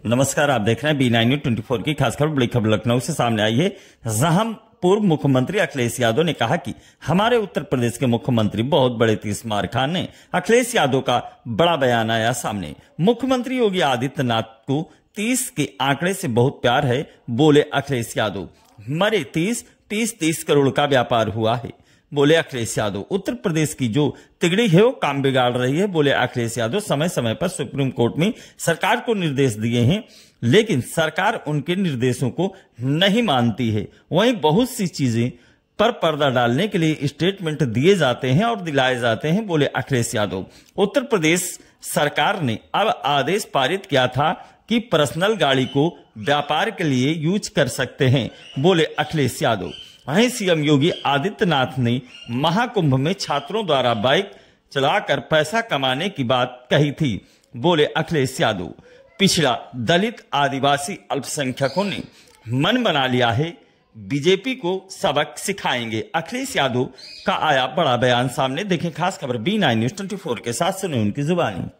नमस्कार, आप देख रहे हैं B9 News 24 की खास खबर। बड़ी खबर लखनऊ से सामने आई है, जहां पूर्व मुख्यमंत्री अखिलेश यादव ने कहा कि हमारे उत्तर प्रदेश के मुख्यमंत्री बहुत बड़े तीस मार खान ने। अखिलेश यादव का बड़ा बयान आया सामने। मुख्यमंत्री योगी आदित्यनाथ को 30 के आंकड़े से बहुत प्यार है, बोले अखिलेश यादव। मरे 30 करोड़ का व्यापार हुआ है, बोले अखिलेश यादव। उत्तर प्रदेश की जो तिगड़ी है वो काम बिगाड़ रही है, बोले अखिलेश यादव। समय समय पर सुप्रीम कोर्ट में सरकार को निर्देश दिए हैं, लेकिन सरकार उनके निर्देशों को नहीं मानती है। वहीं बहुत सी चीजें पर पर्दा डालने के लिए स्टेटमेंट दिए जाते हैं और दिलाए जाते हैं, बोले अखिलेश यादव। उत्तर प्रदेश सरकार ने अब आदेश पारित किया था कि पर्सनल गाड़ी को व्यापार के लिए यूज कर सकते हैं, बोले अखिलेश यादव। वहीं सीएम योगी आदित्यनाथ ने महाकुंभ में छात्रों द्वारा बाइक चलाकर पैसा कमाने की बात कही थी, बोले अखिलेश यादव। पिछड़ा दलित आदिवासी अल्पसंख्यकों ने मन बना लिया है, बीजेपी को सबक सिखाएंगे। अखिलेश यादव का आया बड़ा बयान सामने। देखें खास खबर B9 News 24 के साथ, सुने उनकी जुबानी।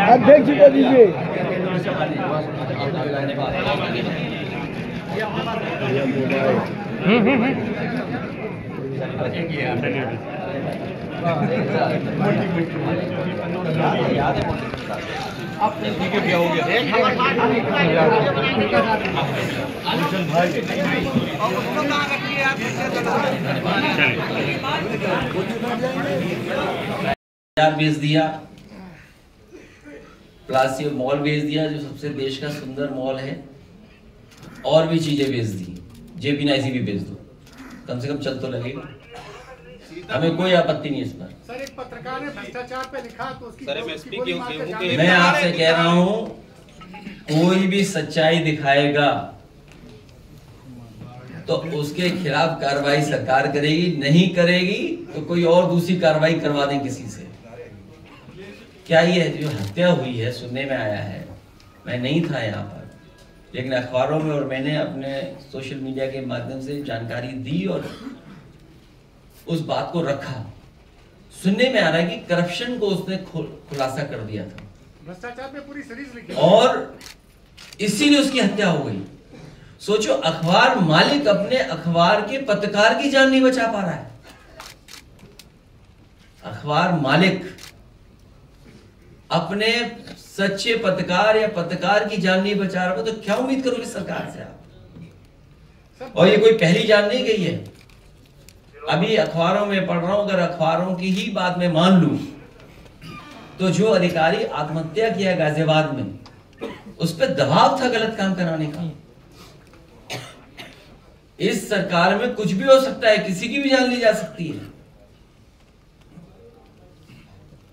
अध्यक्ष जी को दीजिए। बेच दिया, प्लस ये मॉल बेच दिया जो सबसे देश का सुंदर मॉल है, और भी चीजें बेच दी। JP भी बेच दो, कम से कम चल तो लगेगा। हमें कोई आपत्ति नहीं इस पर। सर, एक पत्रकार ने भ्रष्टाचार पे लिखा तो उसकी मैं आपसे कह रहा हूं, कोई भी सच्चाई दिखाएगा तो उसके खिलाफ कार्रवाई सरकार करेगी, नहीं करेगी तो कोई और दूसरी कार्रवाई करवा दें किसी से। क्या ये जो हत्या हुई है, सुनने में आया है, मैं नहीं था यहाँ पर, लेकिन अखबारों में और मैंने अपने सोशल मीडिया के माध्यम से जानकारी दी और उस बात को रखा। सुनने में आ रहा है कि करप्शन को उसने खुलासा कर दिया था, भ्रष्टाचार पे पूरी सीरीज लिखी, और इसीलिए उसकी हत्या हो गई। सोचो, अखबार मालिक अपने अखबार के पत्रकार की जान नहीं बचा पा रहा है। अखबार मालिक अपने सच्चे पत्रकार या पत्रकार की जान नहीं बचा रहा, तो क्या उम्मीद करोगे सरकार से आप? और ये कोई पहली जान नहीं गई है। अभी अखबारों में पढ़ रहा हूं, अगर अखबारों की ही बात में मान लूं तो जो अधिकारी आत्महत्या किया गाजियाबाद में, उस पर दबाव था गलत काम कराने का। इस सरकार में कुछ भी हो सकता है, किसी की भी जान ली जा सकती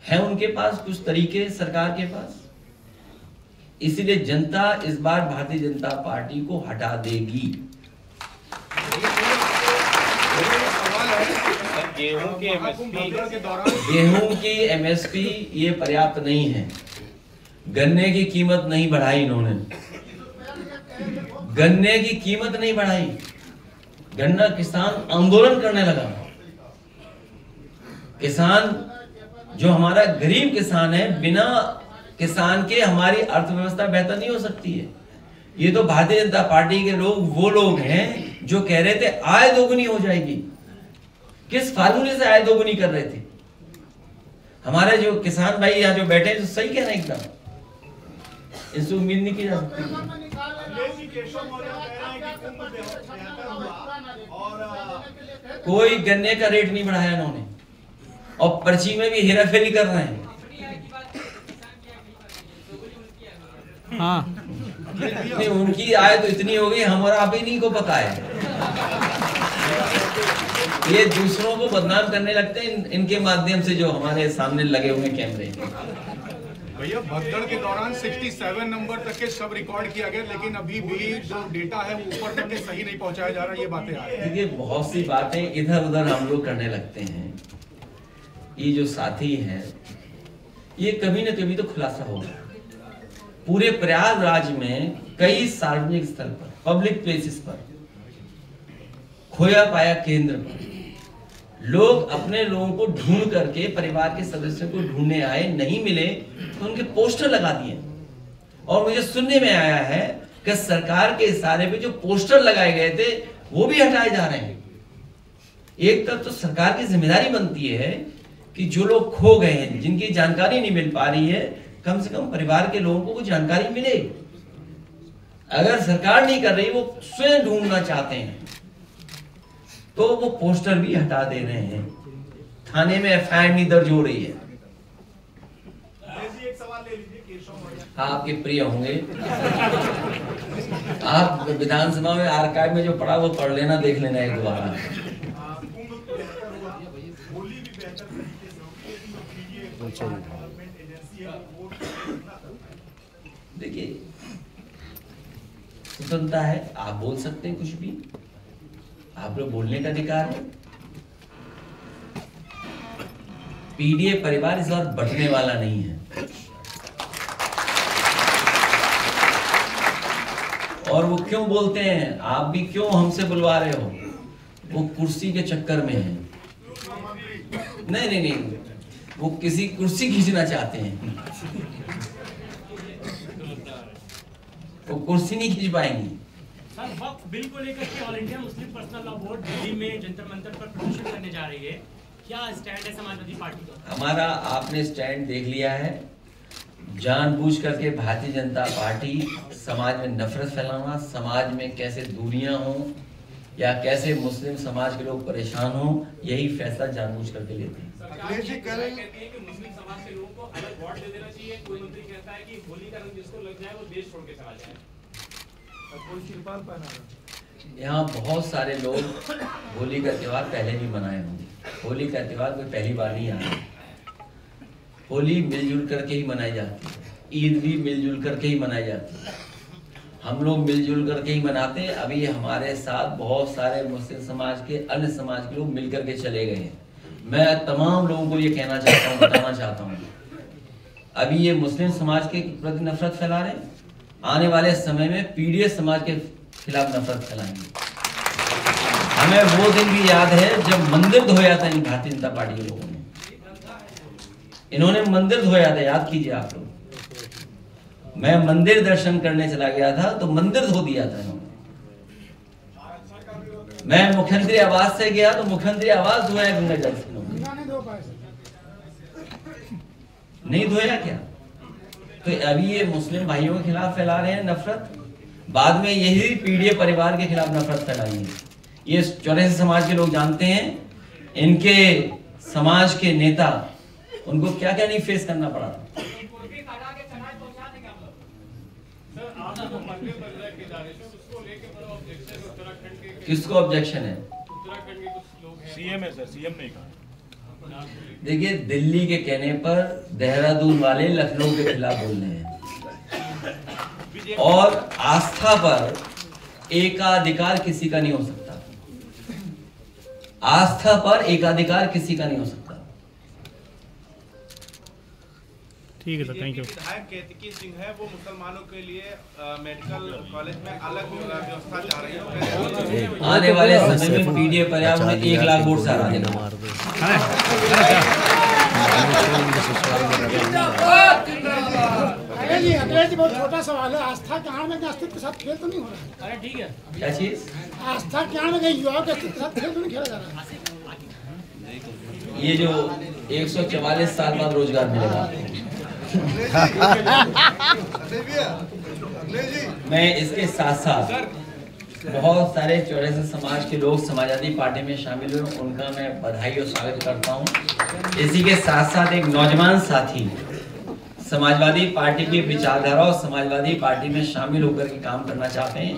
है उनके पास कुछ तरीके सरकार के पास। इसीलिए जनता इस बार भारतीय जनता पार्टी को हटा देगी। गेहूं की MSP ये पर्याप्त नहीं है। गन्ने की कीमत नहीं बढ़ाई इन्होंने, गन्ने की कीमत नहीं बढ़ाई। गन्ना किसान आंदोलन करने लगा। किसान जो हमारा गरीब किसान है, बिना किसान के हमारी अर्थव्यवस्था बेहतर नहीं हो सकती है। ये तो भारतीय जनता पार्टी के लोग वो लोग हैं जो कह रहे थे आय दोगुनी हो जाएगी। किस फार्मूले से आय दोगुनी कर रहे थे? हमारे जो किसान भाई यहाँ जो बैठे हैं, तो सही कह रहे हैं एकदम, इससे उम्मीद नहीं की जा सकती। कोई गन्ने का रेट नहीं बढ़ाया इन्होंने, और पर्ची में भी हेराफेरी कर रहे हैं। हाँ, उनकी आय तो इतनी हो गई, हमारा आप ही नहीं को पता है। ये दूसरों को बदनाम करने लगते हैं इनके माध्यम से, जो हमारे सामने लगे हुए कैमरे। भैया, भगदड़ के दौरान 67 नंबर तक के सब रिकॉर्ड किया गया, लेकिन अभी भी जो डेटा है वो ऊपर तक सही नहीं पहुंचाया जा रहा। ये बातें आ रही हैं। देखिए, बहुत सी बातें इधर उधर हम लोग करने लगते हैं। ये जो साथी है, ये कभी न कभी तो खुलासा होगा। पूरे प्रयागराज में कई सार्वजनिक स्थल पर, पब्लिक प्लेसेस पर, खोया पाया केंद्र पर लोग अपने लोगों को ढूंढ करके, परिवार के सदस्यों को ढूंढने आए, नहीं मिले तो उनके पोस्टर लगा दिए। और मुझे सुनने में आया है कि सरकार के इशारे पे जो पोस्टर लगाए गए थे वो भी हटाए जा रहे हैं। एक तरफ तो सरकार की जिम्मेदारी बनती है कि जो लोग खो गए हैं, जिनकी जानकारी नहीं मिल पा रही है, कम से कम परिवार के लोगों को जानकारी मिले। अगर सरकार नहीं कर रही, वो स्वयं ढूंढना चाहते हैं, तो वो पोस्टर भी हटा दे रहे हैं। थाने में एफआईआर नहीं दर्ज हो रही है। एक सवाल ले लीजिए, हाँ, आपके प्रिय होंगे। आप विधानसभा में आर्काइव में जो पढ़ा वो पढ़ लेना, देख लेना एक दोबारा। देखिए, स्वतंत्रता है, आप बोल सकते हैं कुछ भी, आप लोग बोलने का अधिकार है। पीडीए परिवार इस बार बंटने वाला नहीं है, और वो क्यों बोलते हैं, आप भी क्यों हमसे बुलवा रहे हो, वो कुर्सी के चक्कर में है। नहीं, वो किसी कुर्सी खींचना चाहते हैं, वो कुर्सी नहीं खींच पाएंगी। सर, वक्फ बिल को लेकर के all India Muslim personal law board Delhi में जंतर मंतर पर प्रदर्शन करने जा रही है, क्या स्टैंड है समाजवादी पार्टी का? हमारा आपने स्टैंड देख लिया है। जानबूझ करके भारतीय जनता पार्टी समाज में नफरत फैलाना, समाज में कैसे दूरियां हों या कैसे मुस्लिम समाज के लोग परेशान हों, यही फैसला जानबूझ करके लेते हैं। मुस्लिम समाज के लोगों को अलग वोट दे देना चाहिए। कोई मंत्री कहता है कि होली का रंग जिसको लग जाए वो देश छोड़ के चला जाए। यहाँ बहुत सारे लोग होली का त्योहार पहले भी मनाए होंगे। होली का त्योहार कोई पहली बार नहीं आया। होली मिलजुल करके ही मनाई जाती है, ईद भी मिलजुल करके ही मनाई जाती है, हम लोग मिलजुल करके ही मनाते हैं। अभी हमारे साथ बहुत सारे मुस्लिम समाज के, अन्य समाज के लोग मिल करके चले गए हैं। मैं तमाम लोगों को ये कहना चाहता हूँ, बताना चाहता हूँ, अभी ये मुस्लिम समाज के प्रति नफरत फैला रहे हैं, आने वाले समय में पीडीए समाज के खिलाफ नफरत फैलाएंगे। हमें वो दिन भी याद है जब मंदिर धोया था इन भारतीय जनता पार्टी के लोगों ने। इन्होंने मंदिर धोया था, याद कीजिए आप लोग। मैं मंदिर दर्शन करने चला गया था तो मंदिर धो दिया था इन्होंने। मैं मुख्यमंत्री आवास से गया तो मुख्यमंत्री आवास धोया गंगा जल से। नहीं धोया क्या? तो अभी ये मुस्लिम भाइयों के खिलाफ फैला रहे हैं नफरत, बाद में यही पीडीए परिवार के खिलाफ नफरत फैलाएंगे। ये 84 समाज के लोग जानते हैं, इनके समाज के नेता, उनको क्या क्या नहीं फेस करना पड़ा। किसको ऑब्जेक्शन है? सीएम है सर, सीएम नहीं कहा। देखिए, दिल्ली के कहने पर देहरादून वाले लखनऊ के खिलाफ बोल रहे हैं, और आस्था पर एकाधिकार किसी का नहीं हो सकता। आस्था पर एकाधिकार किसी का नहीं हो सकता। ठीक है सर, थैंक यू। विधायक केतकी सिंह है, वो मुसलमानों के लिए मेडिकल कॉलेज में अलग व्यवस्था चाह रही है। आने वाले समय में पीडीए पर्यावरण में 1 लाख वोट सारा देगा। अखिलेश जी, बहुत छोटा सवाल है। आस्था के आड़ में अस्तित्व के साथ खेल तो नहीं हो रहा है? अरे ठीक है। क्या चीज? आस्था के आड़ में युवाओं के अस्तित्व के साथ खेल तो नहीं खेला जा रहा है? ये जो 144 साल बाद रोजगार मिलेगा, मैं इसके साथ साथ बहुत सारे 84 समाज के लोग समाजवादी पार्टी में शामिल हुए, उनका मैं बधाई और स्वागत करता हूं। इसी के साथ साथ एक नौजवान साथी समाजवादी पार्टी की विचारधारा और समाजवादी पार्टी में शामिल होकर के काम करना चाहते हैं,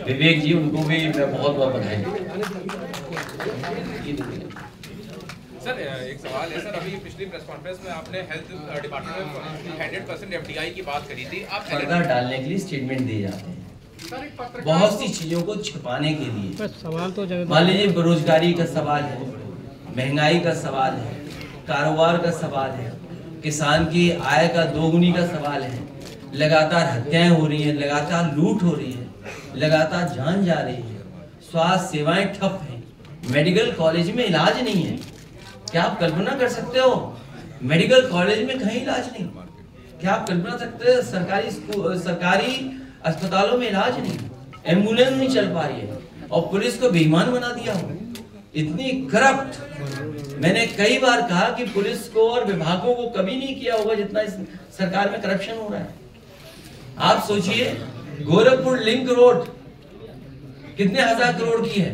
विवेक जी, उनको भी मैं बहुत बहुत बधाई देता हूं। सर, एक सवाल है सर, अभी पिछली प्रेस कॉन्फ्रेंस में आपने हेल्थ डिपार्टमेंट में 100% एफडीआई की बात करी थी। आप पर्दा डालने के लिए स्टेटमेंट दिए जाते हैं, बहुत सी चीजों को छिपाने के लिए। सवाल तो मान लीजिए बेरोजगारी का सवाल है, महंगाई का सवाल है, कारोबार का सवाल है, किसान की आय का दोगुनी का सवाल है, लगातार हत्याएं हो रही हैं, लगातार लूट हो रही है, लगातार जान जा रही है, स्वास्थ्य सेवाएं ठप हैं, मेडिकल कॉलेज में इलाज नहीं है। क्या आप कल्पना कर सकते हो? मेडिकल कॉलेज में कहीं इलाज नहीं। क्या आप कल्पना सकते हो? सरकारी अस्पतालों में इलाज नहीं, एम्बुलेंस नहीं चल पा रही है, और पुलिस को बेईमान बना दिया हो। इतनी करप्ट, मैंने कई बार कहा कि पुलिस को और विभागों को कभी नहीं किया होगा जितना इस सरकार में करप्शन हो रहा है। आप सोचिए, गोरखपुर लिंक रोड कितने हजार करोड़ की है,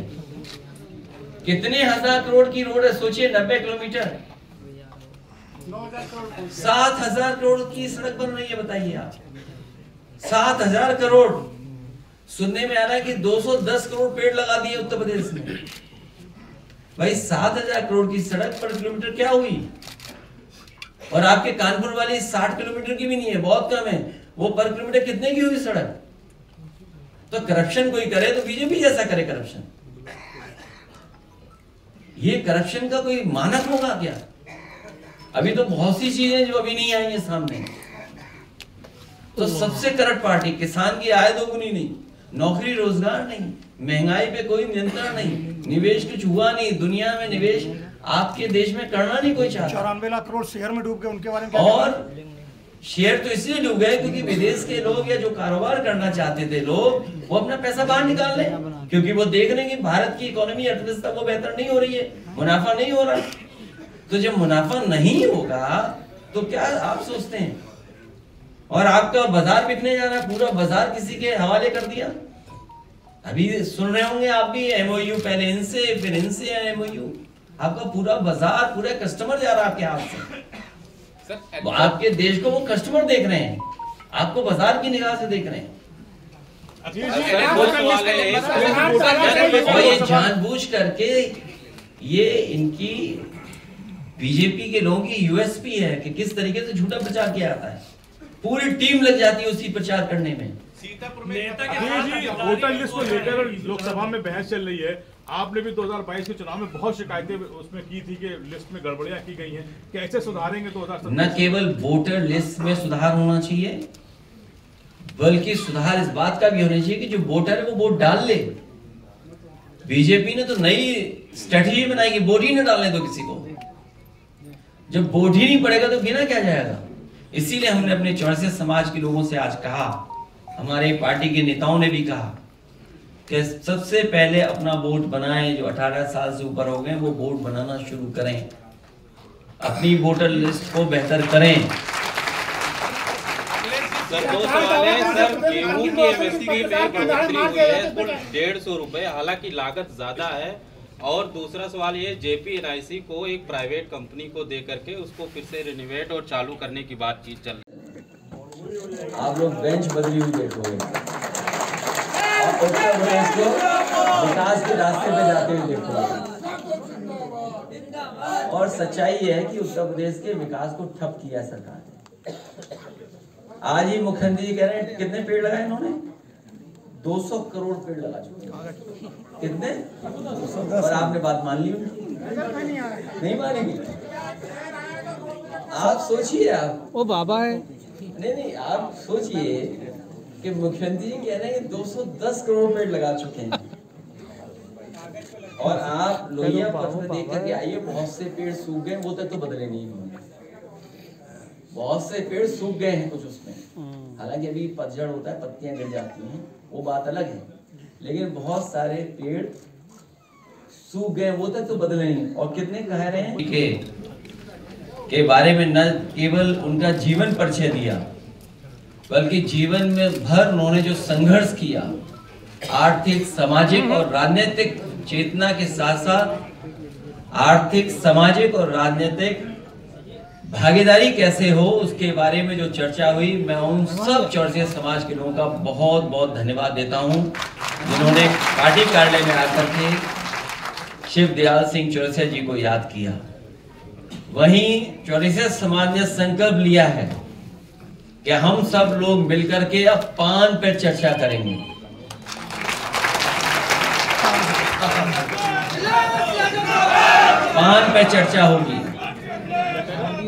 कितने हजार करोड़ की रोड है, सोचिए 90 किलोमीटर, 7,000 करोड़ की सड़क बन रही है। बताइए आप, 7,000 करोड़। सुनने में आ रहा है कि 210 करोड़ पेड़ लगा दिए उत्तर प्रदेश में। भाई 7,000 करोड़ की सड़क पर किलोमीटर क्या हुई? और आपके कानपुर वाली 60 किलोमीटर की भी नहीं है, बहुत कम है। वो पर किलोमीटर कितने की हुई सड़क? तो करप्शन कोई करे तो बीजेपी जैसा करे करप्शन। ये करप्शन का कोई मानक होगा क्या? अभी तो बहुत सी चीजें जो अभी नहीं आई है सामने। तो सबसे करप्ट पार्टी, किसान की आय दोगुनी नहीं, नौकरी रोजगार नहीं, महंगाई पे कोई नियंत्रण नहीं, निवेश कुछ हुआ नहीं, दुनिया में निवेश आपके देश में करना नहीं कोई चाहता। 94 लाख करोड़ शेयर में डूब गए, उनके बारे में क्या? और शेयर तो इसलिए डूब गए क्योंकि विदेश के लोग या जो कारोबार करना चाहते थे लोग, वो अपना पैसा बाहर निकाल रहे, क्योंकि वो देख रहे हैं कि भारत की इकोनॉमी, अर्थव्यवस्था वो बेहतर नहीं हो रही है, मुनाफा नहीं हो रहा। तो जब मुनाफा नहीं होगा तो क्या आप सोचते हैं? और आपका बाजार बिकने जा रहा है, पूरा बाजार किसी के हवाले कर दिया। अभी सुन रहे होंगे आप भी, एमओयू पहले इनसे, फिर इनसे एमओयू, आपका पूरा बाजार, पूरा कस्टमर जा रहा है आपके हाथ से। वो आपके देश को वो कस्टमर देख रहे हैं, आपको बाजार की निगाह से देख रहे हैं। और ये जानबूझ करके, ये इनकी बीजेपी के लोगों की यूएसपी है कि किस तरीके से झूठा प्रचार किया जाता है। पूरी टीम लग जाती है उसी प्रचार करने में। वोटर लिस्ट को लेकर लोकसभा में बहस चल रही है। आपने भी 2022 के चुनाव में बहुत शिकायतें उसमें की थी कि लिस्ट में गड़बड़ियां की गई हैं। कैसे सुधारेंगे 2027? न केवल वोटर लिस्ट में सुधार होना चाहिए, बल्कि सुधार इस बात का भी होना चाहिए कि जो वोटर है वो वोट डाल ले। बीजेपी ने तो नई स्ट्रेटजी बनाई कि वोट ही न डालने दो किसी को। जब वोट ही नहीं पड़ेगा तो गिना क्या जाएगा? इसीलिए हमने अपने चौरसिया समाज के लोगों से आज कहा, हमारे पार्टी के नेताओं ने भी कहा कि सबसे पहले अपना वोट बनाएं। जो 18 साल से ऊपर हो गए वो वोट बनाना शुरू करें, अपनी वोटर लिस्ट को बेहतर करें। सर, दो सवाल है सर। गेहूं की एमएसपी में बढ़ोतरी हुई है कुल 150 रुपए, हालांकि लागत ज्यादा है। और दूसरा सवाल ये, जेपी एनआईसी को एक प्राइवेट कंपनी को दे करके उसको फिर से रिनोवेट और चालू करने की बातचीत चल रही है। आप लोग बेंच बदली हुई देखोगे और उत्तर प्रदेश को विकास के रास्ते पे जाते हुए देखोगे। और सच्चाई है कि उत्तर प्रदेश के विकास को ठप किया सरकार ने। आज ही मुख्यमंत्री जी कह रहे हैं कितने पेड़ लगाए इन्होंने? 200 करोड़ पेड़ लगा चुके हैं। कितने? और आपने बात मान ली उनकी? नहीं मानेगी। आप सोचिए, आप वो बाबा है। नहीं, आप सोचिए कि मुख्यमंत्री जी कह रहे हैं कि 210 करोड़ पेड़ लगा चुके हैं, और आप लोहिया पथ में देख करके आइए, बहुत से पेड़ सूख गए, वो तक तो बदले नहीं उन्होंने। बहुत से पेड़ सूख गए हैं कुछ उसमें, हालांकि अभी पतझड़ होता है, पत्तियां गिर जाती हैं, वो बात अलग है, लेकिन बहुत सारे पेड़ सूख गए, वो तक तो बदले नहीं। और कितने कह रहे हैं के बारे में न केवल उनका जीवन परिचय दिया, बल्कि जीवन में भर उन्होंने जो संघर्ष किया, आर्थिक, सामाजिक और राजनीतिक चेतना के साथ साथ आर्थिक, सामाजिक और राजनीतिक भागीदारी कैसे हो, उसके बारे में जो चर्चा हुई, मैं उन सब चौरसिया समाज के लोगों का बहुत बहुत धन्यवाद देता हूं, जिन्होंने पार्टी कार्यालय में आकर के शिव दयाल सिंह चौरसिया जी को याद किया। वहीं चौरसिया समाज ने संकल्प लिया है कि हम सब लोग मिलकर के अब पान पर चर्चा करेंगे। पान पर चर्चा होगी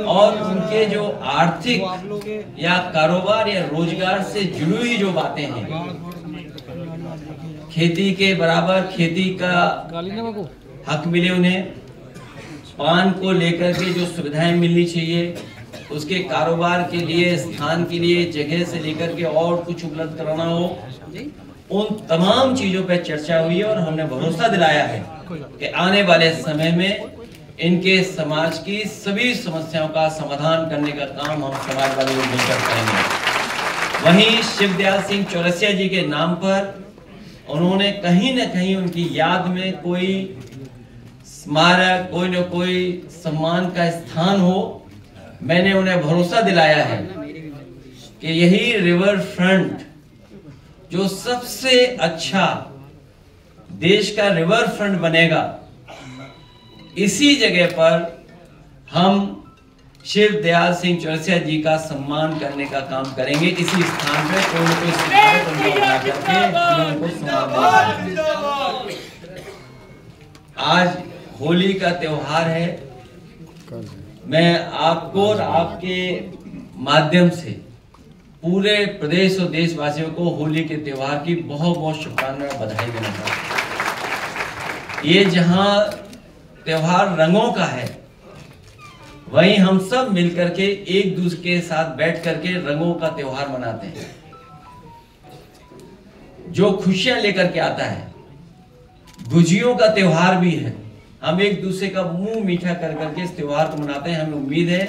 और उनके जो आर्थिक या कारोबार या रोजगार से जुड़ी हुई जो बातें हैं, खेती के बराबर खेती का हक मिले उन्हें, पान को लेकर के जो सुविधाएं मिलनी चाहिए, उसके कारोबार के लिए, स्थान के लिए, जगह से लेकर के और कुछ उपलब्ध कराना हो, उन तमाम चीजों पर चर्चा हुई है और हमने भरोसा दिलाया है कि आने वाले समय में इनके समाज की सभी समस्याओं का समाधान करने का काम हम समाजवादी लोग मिलकर करेंगे। वहीं शिवदयाल सिंह चौरसिया जी के नाम पर उन्होंने कहीं न कहीं उनकी याद में कोई स्मारक, कोई न कोई सम्मान का स्थान हो। मैंने उन्हें भरोसा दिलाया है कि यही रिवर फ्रंट जो सबसे अच्छा देश का रिवर फ्रंट बनेगा, इसी जगह पर हम शिवदयाल सिंह चौरसिया जी का सम्मान करने का काम करेंगे। इसी स्थान पर कोई न कोई स्मारक बना करके उनको सम्मान देंगे। आज होली का त्योहार है। मैं आपको और आपके माध्यम से पूरे प्रदेश और देशवासियों को होली के त्योहार की बहुत बहुत शुभकामनाएं, बधाई देना चाहता हूं। ये जहां त्योहार रंगों का है, वहीं हम सब मिलकर के एक दूसरे के साथ बैठ करके रंगों का त्योहार मनाते हैं, जो खुशियां लेकर के आता है। गुजियों का त्योहार भी है। हम एक दूसरे का मुंह मीठा कर करके इस त्योहार को मनाते हैं। हमें उम्मीद है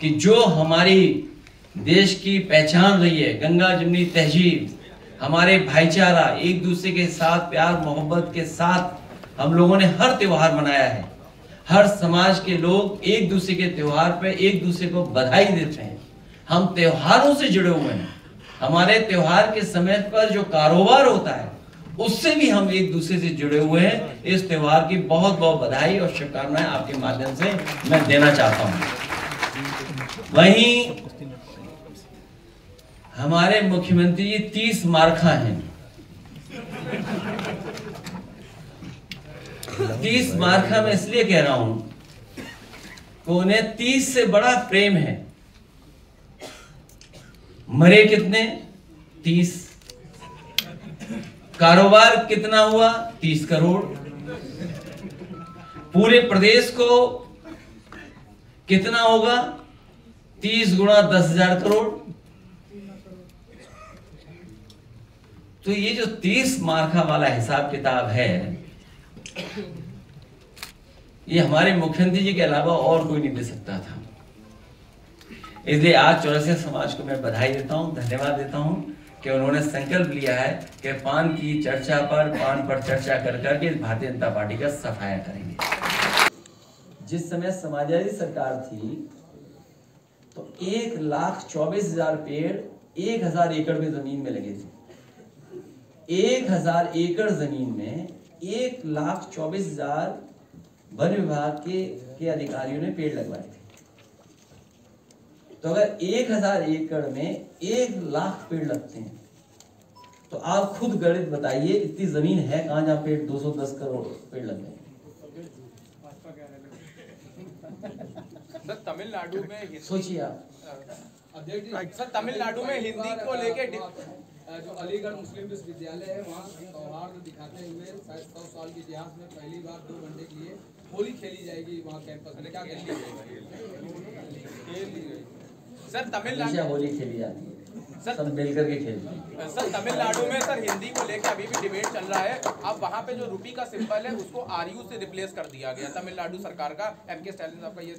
कि जो हमारी देश की पहचान रही है, गंगा जमुनी तहजीब, हमारे भाईचारा, एक दूसरे के साथ प्यार मोहब्बत के साथ हम लोगों ने हर त्योहार मनाया है। हर समाज के लोग एक दूसरे के त्योहार पे एक दूसरे को बधाई देते हैं। हम त्योहारों से जुड़े हुए हैं। हमारे त्योहार के समय पर जो कारोबार होता है, उससे भी हम एक दूसरे से जुड़े हुए हैं। इस त्योहार की बहुत बहुत बधाई और शुभकामनाएं आपके माध्यम से मैं देना चाहता हूं। वहीं हमारे मुख्यमंत्री जी 30 मार्खा हैं। 30 मार्खा में इसलिए कह रहा हूं कि उन्हें 30 से बड़ा प्रेम है। मरे कितने? 30। कारोबार कितना हुआ? 30 करोड़। पूरे प्रदेश को कितना होगा? 30 गुणा 10,000 करोड़। तो ये जो 30 मार्खा वाला हिसाब किताब है, ये हमारे मुख्यमंत्री जी के अलावा और कोई नहीं दे सकता था। इसलिए आज चौरसिया समाज को मैं बधाई देता हूं, धन्यवाद देता हूं कि उन्होंने संकल्प लिया है कि पान पर चर्चा कर करके भारतीय जनता पार्टी का सफाया करेंगे। जिस समय समाजवादी सरकार थी तो 1,24,000 पेड़ 1,000 एकड़ में जमीन में लगे थे। 1,000 एकड़ जमीन में 1,24,000 वन विभाग के अधिकारियों ने पेड़ लगवाए थे। तो अगर 1,000 एकड़ में 1,00,000 पेड़ लगते हैं तो आप खुद गणित बताइए, इतनी जमीन है कहां जहां पेड़ 210 करोड़ पेड़ लग गए। सर तमिलनाडु में सोचिए आप। सर तमिलनाडु में हिंदी को लेके जो अलीगढ़ मुस्लिम विश्वविद्यालय है, वहाँ सौहार्द दिखाते हुए शायद 100 साल के इतिहास में पहली बार 2 घंटे के लिए होली खेली जाएगी वहाँ कैंपस में। क्या खेली गई? सर तमिलनाडु होली खेली जाती है, सब मिलकर के खेलते हैं। सर तमिलनाडु में सर हिंदी को लेकर अभी भी डिबेट चल रहा है। अब वहाँ पे जो रूपी का सिंबल है उसको RU से रिप्लेस कर दिया गया। तमिलनाडु सरकार का, MK स्टालिन साहब का ये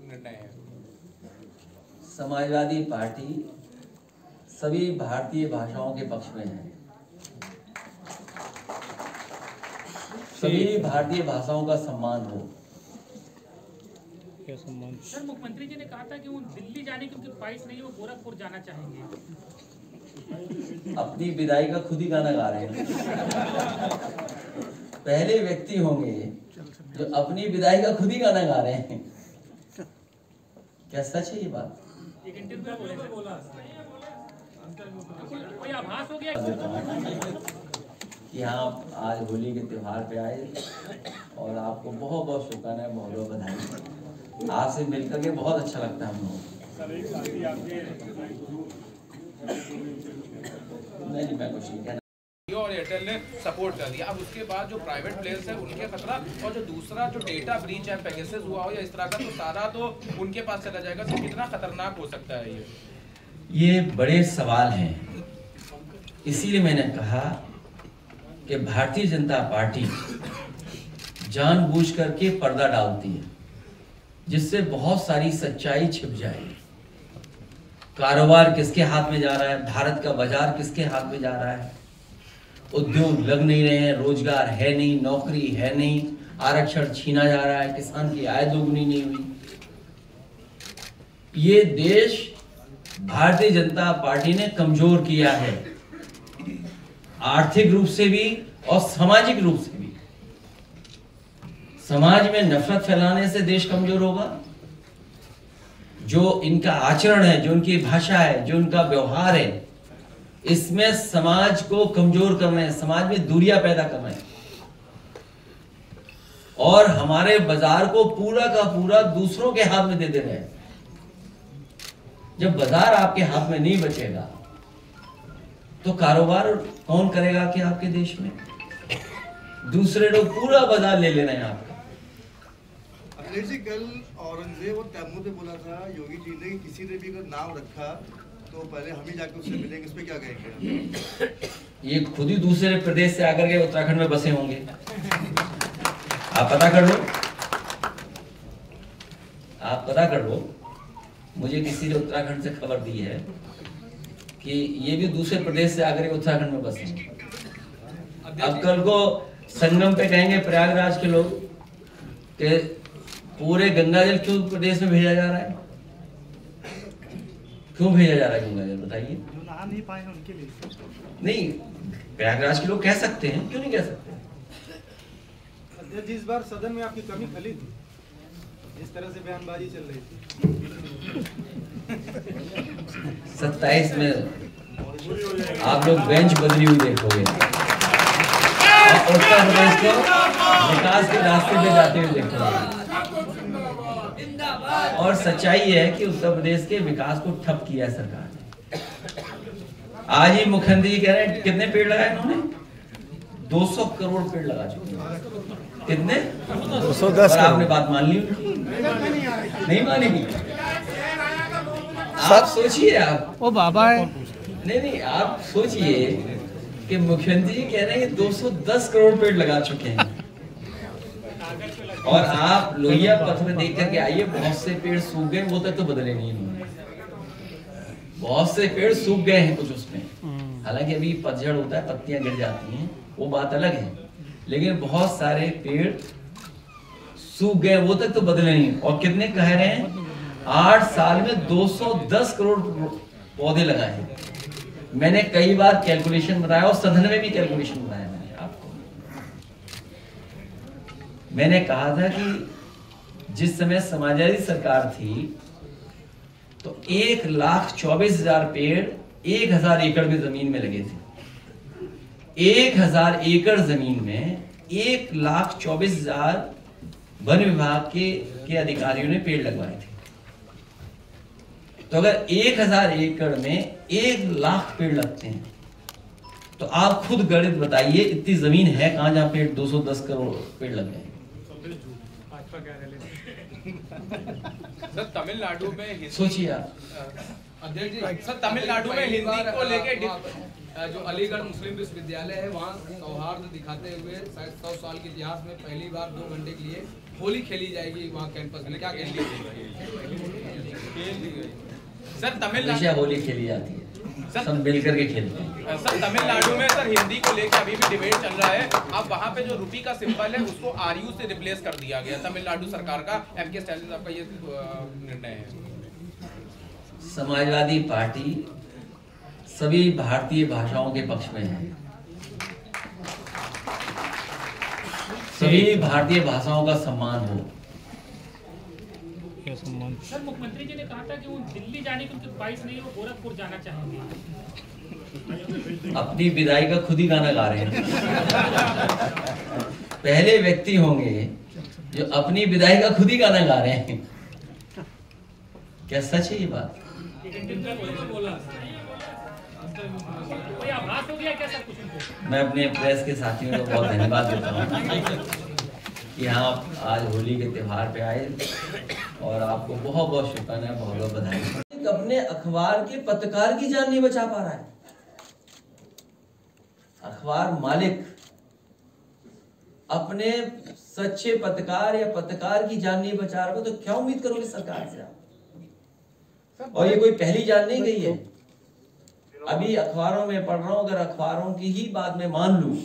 निर्णय है। समाजवादी पार्टी सभी भारतीय भाषाओं के पक्ष में है। सभी भारतीय भाषाओं का सम्मान हो। सर मुख्यमंत्री जी ने कहा था कि वो दिल्ली जाने की उनकी ख्वाहिश नहीं है, वो गोरखपुर जाना चाहेंगे। अपनी विदाई का खुद ही गाना गा रहे हैं। पहले व्यक्ति होंगे जो अपनी विदाई का खुद ही गाना गा रहे हैं। क्या सच है ये बात? एक इंटरव्यू में बोला कोई आभास हो गया कि हाँ आज होली के त्योहार पे आए और आपको बहुत बहुत शुभकामनाएं, बहुत बहुत बधाई। आपसे मिलकर के बहुत अच्छा लगता है हम लोगों को। नहीं मैं कुछ नहीं कहना। और एयरटेल ने सपोर्ट कर दिया। अब उसके बाद जो प्राइवेट प्लेयर्स है उनके खतरा, और जो दूसरा जो डेटा ब्रीच है, पेगासस हुआ हो या इस तरह का, तो सारा तो उनके पास चला जाएगा। तो कितना खतरनाक हो सकता है ये बड़े सवाल हैं। इसीलिए मैंने कहा कि भारतीय जनता पार्टी जानबूझ करके पर्दा डालती है, जिससे बहुत सारी सच्चाई छिप जाए। कारोबार किसके हाथ में जा रहा है, भारत का बाजार किसके हाथ में जा रहा है, उद्योग लग नहीं रहे हैं, रोजगार है नहीं, नौकरी है नहीं, आरक्षण छीना जा रहा है, किसान की आय दोगुनी नहीं हुई। ये देश भारतीय जनता पार्टी ने कमजोर किया है, आर्थिक रूप से भी और सामाजिक रूप से भी। समाज में नफरत फैलाने से देश कमजोर होगा। जो इनका आचरण है, जो इनकी भाषा है, जो इनका व्यवहार है, इसमें समाज को कमजोर करना है, समाज में दूरियां पैदा करना है, और हमारे बाजार को पूरा का पूरा दूसरों के हाथ में दे दे रहे हैं। जब बाजार आपके हाथ में नहीं बचेगा तो कारोबार कौन करेगा कि आपके देश में? दूसरे लोग पूरा बाजार ले ले रहे हैं आपका। अखिलेश जी, कल औरंगजेब और तैमूर ने बोला था योगी जी ने, किसी ने भी अगर नाम रखा तो पहले हम ही जाकर उससे मिलेंगे। इस पे क्या कहेंगे? ये खुद ही दूसरे प्रदेश से आकर के उत्तराखंड में बसे होंगे, आप पता कर लो, आप पता कर लो। मुझे किसी ने उत्तराखंड से खबर दी है कि ये भी दूसरे प्रदेश से आकर के उत्तराखंड में बसे हैं। अब कल को संगम पे कहेंगे प्रयागराज के लोग कि पूरे गंगा जल क्यों प्रदेश में भेजा जा रहा है, क्यों भेजा जा रहा है गंगा जल, बताइए। जो नहा नहीं पाए उनके लिए नहीं, प्रयागराज के लोग कह सकते हैं, क्यों नहीं कह सकते? अध्यक्ष जी, इस बार सदन में आपकी कमी खली थी, जिस तरह से बयानबाजी चल रही थी। 27 में आप लोग बेंच बदली हुई देखोगे, और उत्तर प्रदेश को विकास के रास्ते पे जाते हुए देखोगे। और सच्चाई है कि उत्तर प्रदेश के विकास को ठप किया सरकार ने। आज ही मुख्यमंत्री जी कह रहे हैं कितने पेड़ लगाए इन्होंने, 200 करोड़ पेड़ लगा चुके हैं। कितने? 210। आपने बात मान ली उनकी? नहीं मानेगी। आप सोचिए, आप ओ बाबा है। नहीं, आप सोचिए कि मुख्यमंत्री जी कह रहे हैं 210 करोड़ पेड़ लगा चुके हैं, और आप लोहिया पथ में देख करके आइए, बहुत से पेड़ सूख गए, वो तक तो बदले नहीं इन्होंने। बहुत से पेड़ सूख गए हैं कुछ उसमें, हालांकि अभी पतझड़ होता है, पत्तियां गिर जाती हैं, वो बात अलग है, लेकिन बहुत सारे पेड़ सूख गए, वो तक तो बदले नहीं। और कितने कह रहे हैं? 8 साल में 210 करोड़ पौधे लगाए। मैंने कई बार कैलकुलेशन बताया, और सदन में भी कैलकुलेशन बताया मैंने आपको। मैंने कहा था कि जिस समय समाजवादी सरकार थी तो 1,24,000 पेड़ 1,000 एकड़ में जमीन में लगे थे। 1,000 एकड़ जमीन में 1,24,000 वन विभाग के अधिकारियों ने पेड़ लगवाए थे। तो अगर 1,000 एकड़ में 1,00,000 पेड़ लगते हैं, तो आप खुद गणित बताइए इतनी जमीन है कहां जहां पेड़ 210 करोड़ पेड़ लग गए। सर, तमिलनाडु में सोचिए आप। अध्यक्ष जी, सर, तमिलनाडु में हिंदी को लेके जो अलीगढ़ मुस्लिम विश्वविद्यालय है, वहाँ सौहार्द दिखाते हुए शायद 100 साल के इतिहास में पहली बार 2 घंटे के लिए होली खेली जाएगी वहाँ कैंपस में, क्या कहेंगे? सर, तमिलनाडु होली खेली जाती है, सब मिलकर के खेलते हैं। सर, तमिलनाडु में सर हिंदी को लेकर अभी भी डिबेट चल रहा है। अब वहाँ पे जो रूपी का सिंबल है उसको आरयू से रिप्लेस कर दिया गया तमिलनाडु सरकार का। एमके स्टालिन साहब का ये निर्णय है। समाजवादी पार्टी सभी भारतीय भाषाओं के पक्ष में है, सभी भारतीय भाषाओं का सम्मान हो। सर, मुख्यमंत्री जी ने कहा था कि वो दिल्ली जाने की उनकी ख्वाहिश नहीं है, वो गोरखपुर जाना चाहेंगे। अपनी विदाई का खुद ही गाना गा रहे हैं। पहले व्यक्ति होंगे जो अपनी विदाई का खुद ही गाना गा रहे हैं। क्या सच है ये बात? कोई आभास हो गया क्या सर कुछ उनको? मैं अपने प्रेस के साथियों को बहुत धन्यवाद देता हूँ कि आप आज होली के त्योहार पे आए और आपको बहुत बहुत शुभकामनाएं, बहुत बहुत बधाई। अपने अखबार के पत्रकार की जान नहीं बचा पा रहा है, अखबार मालिक अपने सच्चे पत्रकार या पत्रकार की जान नहीं बचा रहा, तो क्या उम्मीद करोगे सरकार से आप? और ये कोई पहली जान नहीं गई है। अभी अखबारों में पढ़ रहा हूं, अगर अखबारों की ही बात में मान लूं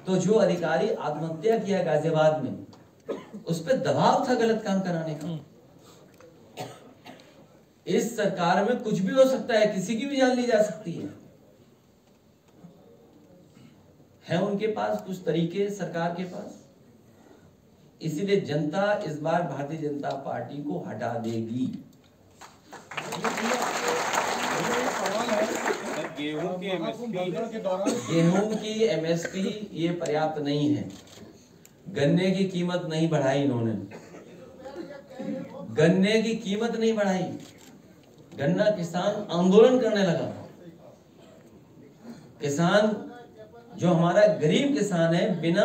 तो जो अधिकारी आत्महत्या किया गाजियाबाद में, उस पर दबाव था गलत काम कराने का। इस सरकार में कुछ भी हो सकता है, किसी की भी जान ली जा सकती है उनके पास कुछ तरीके सरकार के पास। इसीलिए जनता इस बार भारतीय जनता पार्टी को हटा देगी। गेहूं की एमएसपी ये पर्याप्त नहीं है। गन्ने की कीमत नहीं बढ़ाई इन्होंने, गन्ने की कीमत नहीं बढ़ाई। गन्ना किसान आंदोलन करने लगा। किसान जो हमारा गरीब किसान है, बिना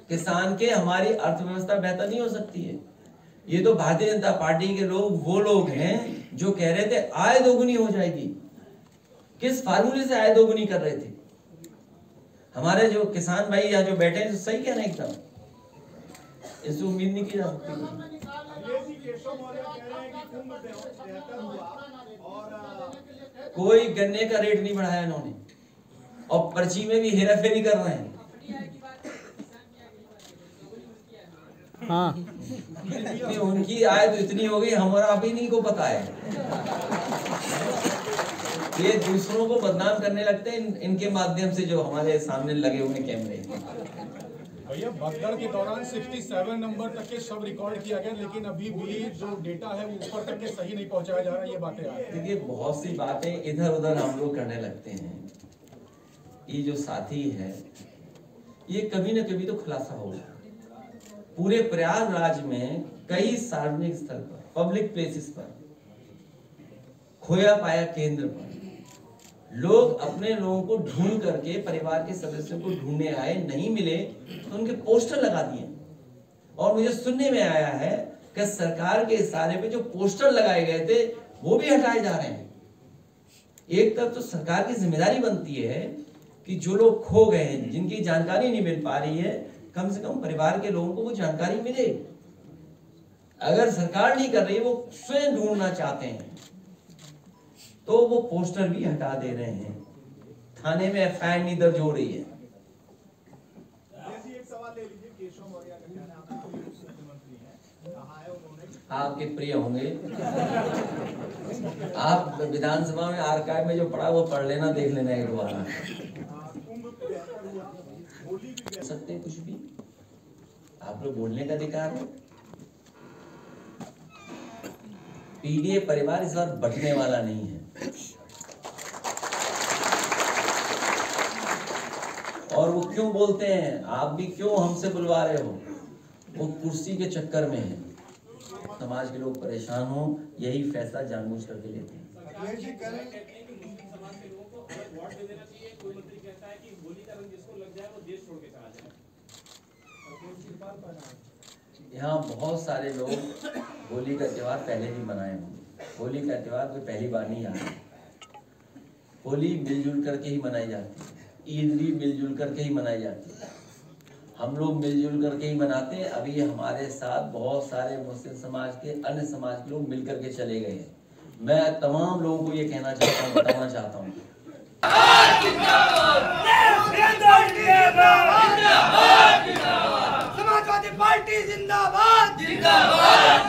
किसान के हमारी अर्थव्यवस्था बेहतर नहीं हो सकती है। ये तो भारतीय जनता पार्टी के लोग वो लोग हैं जो कह रहे थे आय दोगुनी हो जाएगी। किस फार्मूले से आय दोगुनी कर रहे थे? हमारे जो किसान भाई यहाँ जो बैठे हैं, सही कह रहे हैं एकदम, इससे उम्मीद नहीं की जा सकती। कोई गन्ने का रेट नहीं बढ़ाया इन्होंने, और पर्ची में भी हेरा फेरी कर रहे हैं। हाँ, उनकी आय तो इतनी हो गई, हमारा अभी नहीं को पता है। ये दूसरों को बदनाम करने लगते हैं इनके माध्यम से, जो हमारे सामने लगे हुए कैमरे। भैया भगदड़ के दौरान 67 नंबर तक के शव रिकॉर्ड किया गया, लेकिन अभी भी जो डेटा है वो ऊपर तक के सही नहीं पहुंचाया जा रहा है, ये बातें आ रही हैं। देखिए, बहुत सी बातें इधर उधर हम लोग करने लगते हैं। ये जो साथी है, ये कभी न कभी तो खुलासा होगा। पूरे प्रयागराज में कई सार्वजनिक स्थल पर, पब्लिक प्लेसेस पर, खोया पाया केंद्र पर लोग अपने लोगों को ढूंढ करके, परिवार के सदस्यों को ढूंढने आए, नहीं मिले तो उनके पोस्टर लगा दिए। और मुझे सुनने में आया है कि सरकार के इशारे पे जो पोस्टर लगाए गए थे वो भी हटाए जा रहे हैं। एक तरफ तो सरकार की जिम्मेदारी बनती है कि जो लोग खो गए हैं, जिनकी जानकारी नहीं मिल पा रही है, कम से कम परिवार के लोगों को वो जानकारी मिले। अगर सरकार नहीं कर रही, वो स्वयं ढूंढना चाहते हैं, तो वो पोस्टर भी हटा दे रहे हैं। थाने में एफआईआर नहीं दर्ज हो रही है। आपके प्रिय होंगे, आप विधानसभा में आर्काइव में जो पढ़ा वो पढ़ लेना, देख लेना एक दोबारा। सकते कुछ भी, आप लोग बोलने का अधिकार है। पीडीए परिवार इस बार बटने वाला नहीं है, और वो क्यों बोलते हैं, आप भी क्यों हमसे बुलवा रहे हो, वो कुर्सी के चक्कर में है। समाज के लोग परेशान हो, यही फैसला जानबूझ करके लेते हैं। यहाँ बहुत सारे लोग होली का त्योहार पहले भी मनाए होंगे। होली का त्योहार कोई पहली बार नहीं आ रहा। होली मिलजुल करके ही मनाई जाती है, ईद भी मिलजुल करके ही मनाई जाती है। हम लोग मिलजुल करके ही मनाते हैं। अभी हमारे साथ बहुत सारे मुस्लिम समाज के, अन्य समाज के लोग मिल करके चले गए हैं। मैं तमाम लोगों को ये कहना चाहता हूँ, बताना चाहता हूँ, समाजवादी पार्टी जिंदाबाद, जिंदाबाद।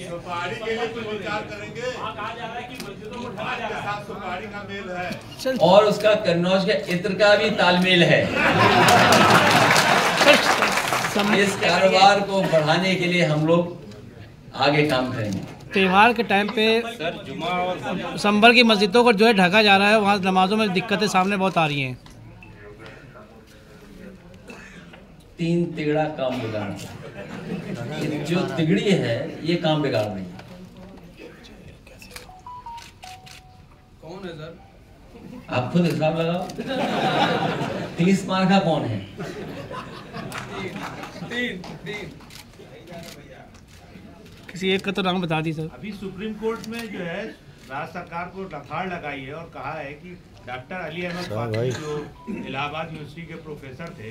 सुपारी के लिए कुछ विचार करेंगे। सुपारी का मेल है, और उसका कन्नौज के इत्र का भी तालमेल है। इस कारोबार को बढ़ाने के लिए हम लोग आगे काम करेंगे। त्योहार के टाइम पे संभल की मस्जिदों को जो है ढका जा रहा है, वहाँ नमाजों में दिक्कतें सामने बहुत आ रही हैं। 3 टेढ़ा काम बिगाड़ जो तिगड़ी है ये काम बिगाड़ रही है। कौन है सर? आप खुद हिसाब लगाओ। 30 मार्क का कौन है? तीन। किसी एक का तो नाम बता दी सर। अभी सुप्रीम कोर्ट में जो है राज्य सरकार को लखाड़ लगाई है और कहा है कि डॉक्टर अली अहमद फारूकी जो इलाहाबाद यूनिवर्सिटी के प्रोफेसर थे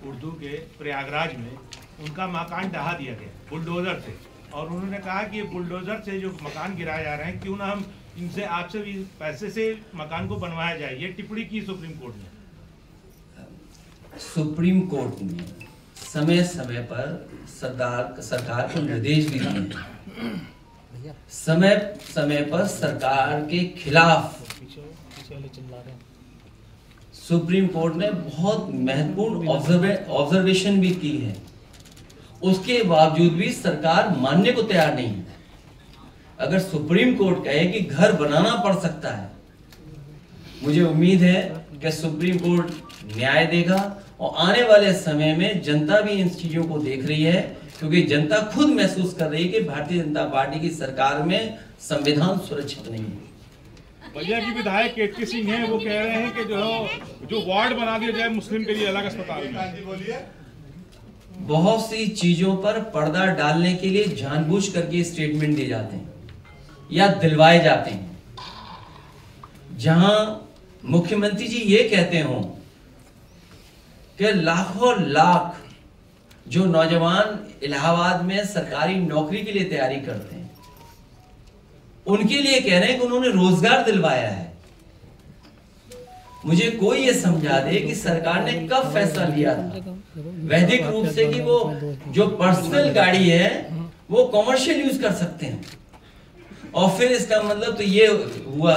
उर्दू के प्रयागराज में, उनका मकान ढहा दिया गया बुलडोजर से, और उन्होंने कहा कि ये बुलडोजर से जो मकान गिराए जा रहे हैं क्यों ना हम इनसे आपसे भी पैसे से मकान को बनवाया जाए, ये टिप्पणी की सुप्रीम कोर्ट ने। सुप्रीम कोर्ट ने समय समय पर सरकार को निर्देश भी दिए, समय समय पर सरकार के खिलाफ सुप्रीम कोर्ट ने बहुत महत्वपूर्ण ऑब्जर्वेशन भी की है। उसके बावजूद भी सरकार मानने को तैयार नहीं है। अगर सुप्रीम कोर्ट कहे कि घर बनाना पड़ सकता है, मुझे उम्मीद है कि सुप्रीम कोर्ट न्याय देगा और आने वाले समय में जनता भी इन चीजों को देख रही है, क्योंकि जनता खुद महसूस कर रही है कि भारतीय जनता पार्टी की सरकार में संविधान सुरक्षित नहीं है। भैया जी विधायक केटी सिंह हैं, वो कह रहे हैं कि जो वार्ड बना दिया जाए मुस्लिम के लिए अलग अस्पताल में। बहुत सी चीजों पर पर्दा डालने के लिए जानबूझ करके स्टेटमेंट दिए जाते हैं या दिलवाए जाते हैं। जहां मुख्यमंत्री जी ये कहते हो कि लाखों लाख जो नौजवान इलाहाबाद में सरकारी नौकरी के लिए तैयारी करते हैं, उनके लिए कह रहे हैं कि उन्होंने रोजगार दिलवाया है। मुझे कोई ये समझा दे कि सरकार ने कब फैसला लिया था वैधिक रूप से कि वो जो पर्सनल गाड़ी है वो कॉमर्शियल यूज कर सकते हैं, और फिर इसका मतलब तो ये हुआ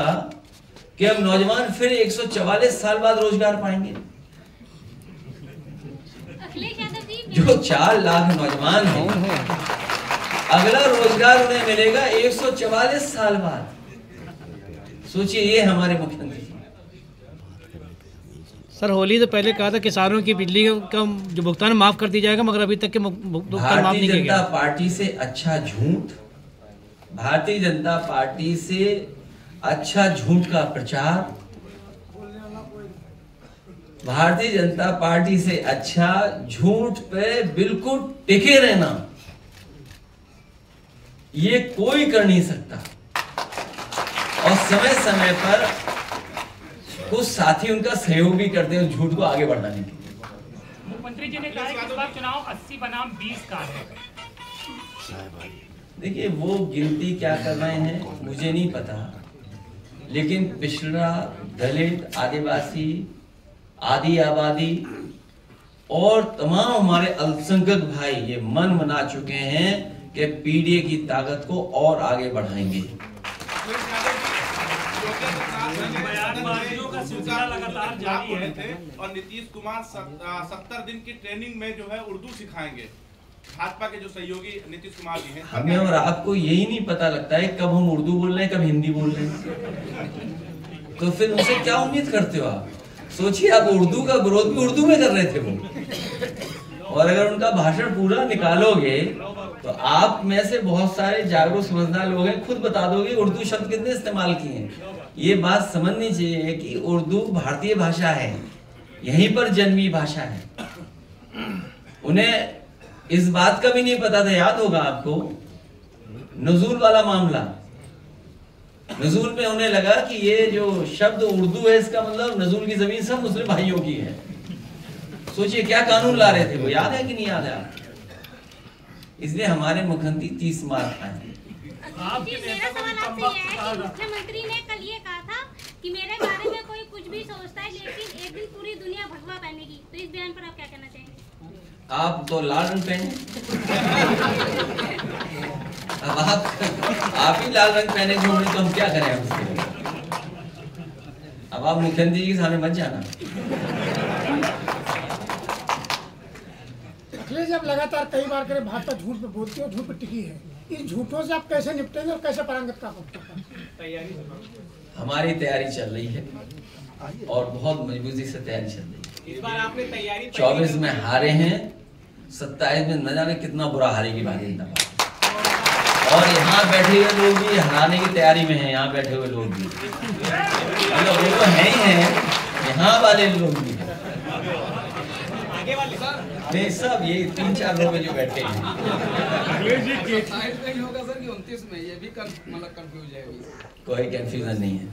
कि हम नौजवान फिर 144 साल बाद रोजगार पाएंगे। जो 4 लाख नौजवान हैं, अगला रोजगार उन्हें मिलेगा 144 साल बाद। सोचिए, ये हमारे मुख्यमंत्री। सर होली से पहले कहा था किसानों की बिजली का जो भुगतान माफ कर दिया जाएगा, मगर अभी तक के भुगतान माफ नहीं किया गया। भारतीय जनता पार्टी से अच्छा झूठ, भारतीय जनता पार्टी से अच्छा झूठ का प्रचार, भारतीय जनता पार्टी से अच्छा झूठ पे बिल्कुल टिके रहना, ये कोई कर नहीं सकता। और समय समय पर कुछ साथी उनका सहयोग भी करते हैं उस झूठ को आगे बढ़ाने के लिए। मुख्यमंत्री जी ने कहा है कि इस बार चुनाव 80 बनाम 20 का है। देखिए, वो गिनती क्या कर रहे हैं मुझे नहीं पता, लेकिन पिछड़ा, दलित, आदिवासी, आदि आबादी और तमाम हमारे अल्पसंख्यक भाई ये मन बना चुके हैं कि पीडीए की ताकत को और आगे बढ़ाएंगे। बयानबाजियों का सिलसिला लगातार जारी है और नीतीश कुमार 70 दिन की ट्रेनिंग में जो है उर्दू सिखाएंगे। भाजपा के जो सहयोगी नीतीश कुमार जी हैं, हमें और आपको यही नहीं पता लगता है कब हम उर्दू बोल रहे हैं कब हिंदी बोल रहे हैं, तो फिर उनसे क्या उम्मीद करते हो आप? सोचिए, आप उर्दू का विरोध भी उर्दू में कर रहे थे वो, और अगर उनका भाषण पूरा निकालोगे तो आप में से बहुत सारे जागरूक समझदार लोग हैं, खुद बता दोगे उर्दू शब्द कितने इस्तेमाल किए हैं। ये बात समझनी चाहिए कि उर्दू भारतीय भाषा है, यहीं पर जन्मी भाषा है। उन्हें इस बात का भी नहीं पता था, याद होगा आपको नजूल वाला मामला। नजूल में उन्हें लगा कि ये जो शब्द उर्दू है इसका मतलब नजूल की जमीन सब मुस्लिम भाइयों की है। सोचिए क्या कानून ला रहे थे वो, याद है कि नहीं याद है आपको? इसलिए हमारे मुख्यमंत्री 30 मार्क आए। मेरा सवाल आपसे यह है कि मुख्यमंत्री ने कल ये कहा था कि मेरे बारे में कोई कुछ भी सोचता है, लेकिन एक दिन पूरी दुनिया भगवा पहनेगी, तो इस बयान पर आप क्या कहना चाहेंगे? आप तो लाल रंग पहने, अब आप ही लाल रंग पहने घूम रहे, तो हम क्या करें उसके? अब आप मुख्यमंत्री जी के सामने मत जाना। अखिलेश जी, आप लगातार कई बार करे भाजपा झूठ पे बोलती है और झूठ पे टिकी है, इन झूठों से आप कैसे निपटेंगे और कैसे पारंगत का हमारी तैयारी चल रही है और बहुत मजबूती से तैयारी चल रही है। इस बार आपने तैयारी 24 में हारे हैं, 27 में न जाने कितना बुरा हारेगी भारतीय जनता पार्टी। और यहाँ बैठे हुए लोग भी हराने की तैयारी में हैं। यहाँ बैठे हुए लोग भी मतलब वो तो है ही हैं, यहाँ वाले लोग भी हैं। नहीं सब ये 3-4 लोग जो बैठे हैं। होगा सर कि 29 में ये भी मतलब कंफ्यूज है। कोई कंफ्यूजन नहीं है,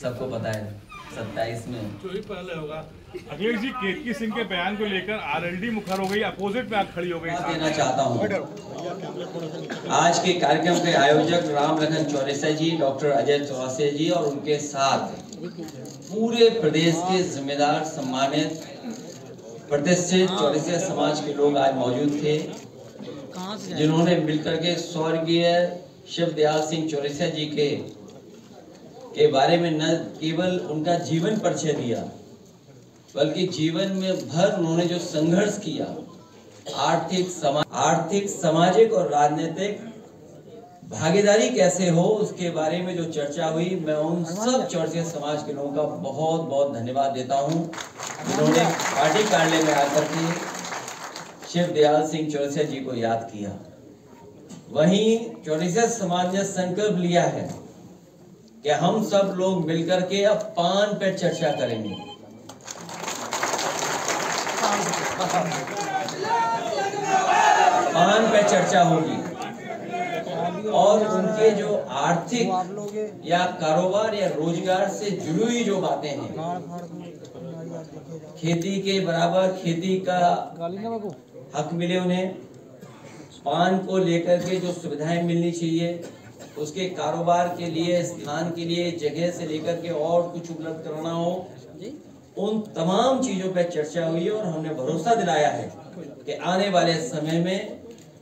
सबको पता है 27 में जो ही पहले होगा। अखिलेश जी, केतकी सिंह के बयान को लेकर आरएलडी मुखर हो गई, अपोजिट में खड़ी हो गई। देना चाहता हूँ आज के कार्यक्रम के आयोजक राम लखन चौरसिया जी, डॉक्टर अजय चौरसिया जी और उनके साथ पूरे प्रदेश के जिम्मेदार सम्मानित प्रतिष्ठित चौरसिया समाज के लोग आज मौजूद थे, जिन्होंने मिलकर के स्वर्गीय शिवदयाल सिंह चौरसिया जी के बारे में न केवल उनका जीवन परिचय दिया, बल्कि जीवन में भर उन्होंने जो संघर्ष किया, आर्थिक सामाजिक और राजनीतिक भागीदारी कैसे हो, उसके बारे में जो चर्चा हुई, मैं उन सब चौरसिया समाज के लोगों का बहुत बहुत धन्यवाद देता हूं, जिन्होंने पार्टी कार्यालय में आकर के शिवदयाल सिंह चौरसिया जी को याद किया। वहीं चौरसिया समाज ने संकल्प लिया है कि हम सब लोग मिलकर के अब पान पर चर्चा करेंगे। पान पर चर्चा होगी और उनके जो आर्थिक या कारोबार या रोजगार से जुड़ी हुई जो बातें हैं, खेती के बराबर खेती का हक मिले उन्हें, पान को लेकर के जो सुविधाएं मिलनी चाहिए, उसके कारोबार के लिए, स्थान के लिए, जगह से लेकर के और कुछ उपलब्ध कराना हो, उन तमाम चीजों पर चर्चा हुई और हमने भरोसा दिलाया है कि आने वाले समय में